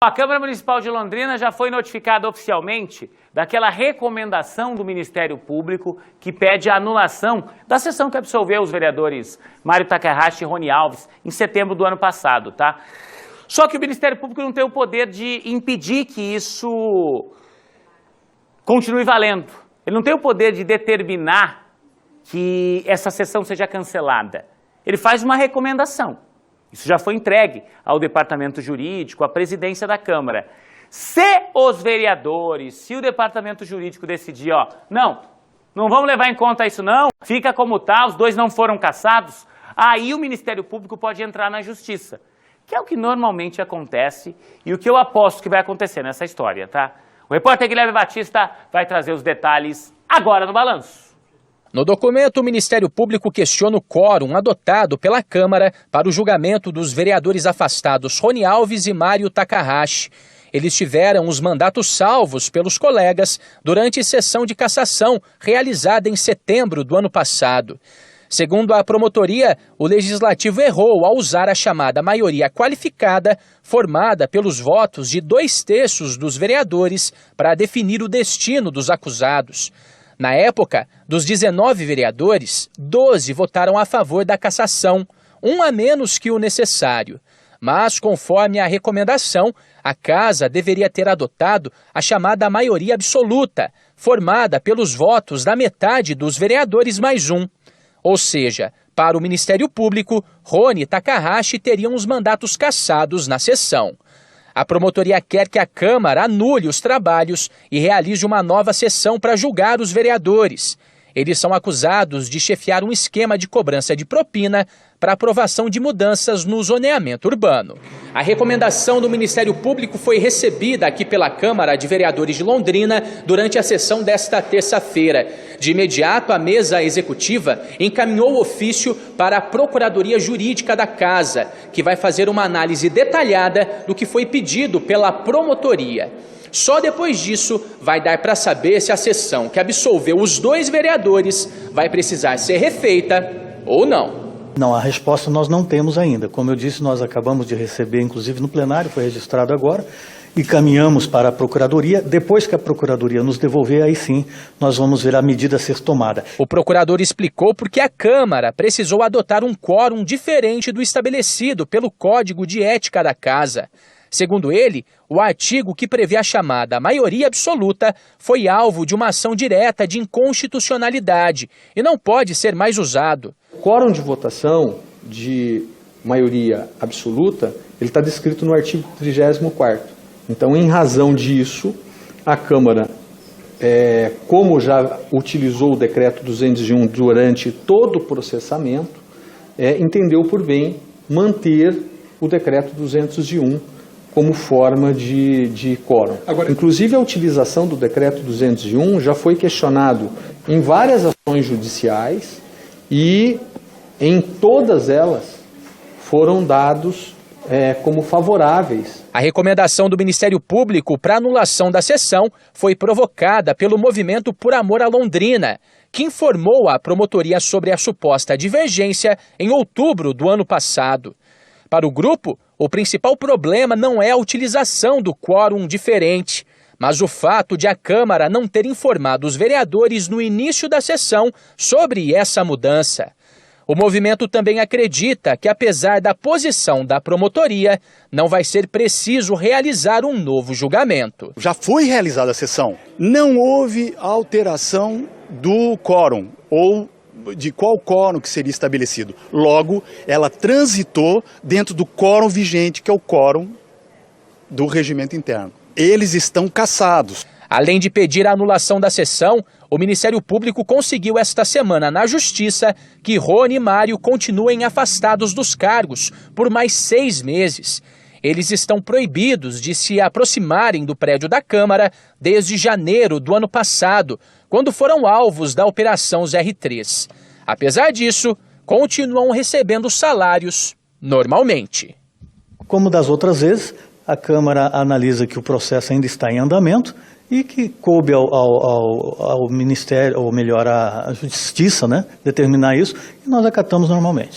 A Câmara Municipal de Londrina já foi notificada oficialmente daquela recomendação do Ministério Público que pede a anulação da sessão que absolveu os vereadores Mário Takahashi e Rony Alves em setembro do ano passado, tá? Só que o Ministério Público não tem o poder de impedir que isso continue valendo. Ele não tem o poder de determinar que essa sessão seja cancelada. Ele faz uma recomendação. Isso já foi entregue ao Departamento Jurídico, à presidência da Câmara. Se os vereadores, se o Departamento Jurídico decidir, ó, não vamos levar em conta isso não, fica como tá, os dois não foram cassados, aí o Ministério Público pode entrar na Justiça, que é o que normalmente acontece e o que eu aposto que vai acontecer nessa história, tá? O repórter Guilherme Batista vai trazer os detalhes agora no Balanço. No documento, o Ministério Público questiona o quórum adotado pela Câmara para o julgamento dos vereadores afastados Rony Alves e Mário Takahashi. Eles tiveram os mandatos salvos pelos colegas durante sessão de cassação realizada em setembro do ano passado. Segundo a promotoria, o Legislativo errou ao usar a chamada maioria qualificada, formada pelos votos de 2/3 dos vereadores, para definir o destino dos acusados. Na época, dos 19 vereadores, 12 votaram a favor da cassação, um a menos que o necessário. Mas, conforme a recomendação, a Casa deveria ter adotado a chamada maioria absoluta, formada pelos votos da metade dos vereadores mais um. Ou seja, para o Ministério Público, Rony e Takahashi teriam os mandatos cassados na sessão. A promotoria quer que a Câmara anule os trabalhos e realize uma nova sessão para julgar os vereadores. Eles são acusados de chefiar um esquema de cobrança de propina para aprovação de mudanças no zoneamento urbano. A recomendação do Ministério Público foi recebida aqui pela Câmara de Vereadores de Londrina durante a sessão desta terça-feira. De imediato, a mesa executiva encaminhou o ofício para a Procuradoria Jurídica da Casa, que vai fazer uma análise detalhada do que foi pedido pela promotoria. Só depois disso vai dar para saber se a sessão que absolveu os 2 vereadores vai precisar ser refeita ou não. Não, a resposta nós não temos ainda. Como eu disse, nós acabamos de receber, inclusive no plenário, foi registrado agora, e caminhamos para a Procuradoria. Depois que a Procuradoria nos devolver, aí sim, nós vamos ver a medida a ser tomada. O procurador explicou por que a Câmara precisou adotar um quórum diferente do estabelecido pelo Código de Ética da Casa. Segundo ele, o artigo que prevê a chamada maioria absoluta foi alvo de uma ação direta de inconstitucionalidade e não pode ser mais usado. O quórum de votação de maioria absoluta, ele está descrito no artigo 34º. Então, em razão disso, a Câmara, como já utilizou o decreto 201 durante todo o processamento, entendeu por bem manter o decreto 201 como forma de quórum. Inclusive, a utilização do decreto 201 já foi questionado em várias ações judiciais e em todas elas foram dados como favoráveis. A recomendação do Ministério Público para anulação da sessão foi provocada pelo Movimento Por Amor à Londrina, que informou a promotoria sobre a suposta divergência em outubro do ano passado. Para o grupo, o principal problema não é a utilização do quórum diferente, mas o fato de a Câmara não ter informado os vereadores no início da sessão sobre essa mudança. O movimento também acredita que, apesar da posição da promotoria, não vai ser preciso realizar um novo julgamento. Já foi realizada a sessão. Não houve alteração do quórum ou de qual quórum que seria estabelecido. Logo, ela transitou dentro do quórum vigente, que é o quórum do regimento interno. Eles estão cassados. Além de pedir a anulação da sessão, o Ministério Público conseguiu esta semana na Justiça que Rony e Mário continuem afastados dos cargos por mais 6 meses. Eles estão proibidos de se aproximarem do prédio da Câmara desde janeiro do ano passado, quando foram alvos da Operação ZR3. Apesar disso, continuam recebendo salários normalmente. Como das outras vezes, a Câmara analisa que o processo ainda está em andamento e que coube ao Ministério, ou melhor, à Justiça, né, determinar isso, e nós acatamos normalmente.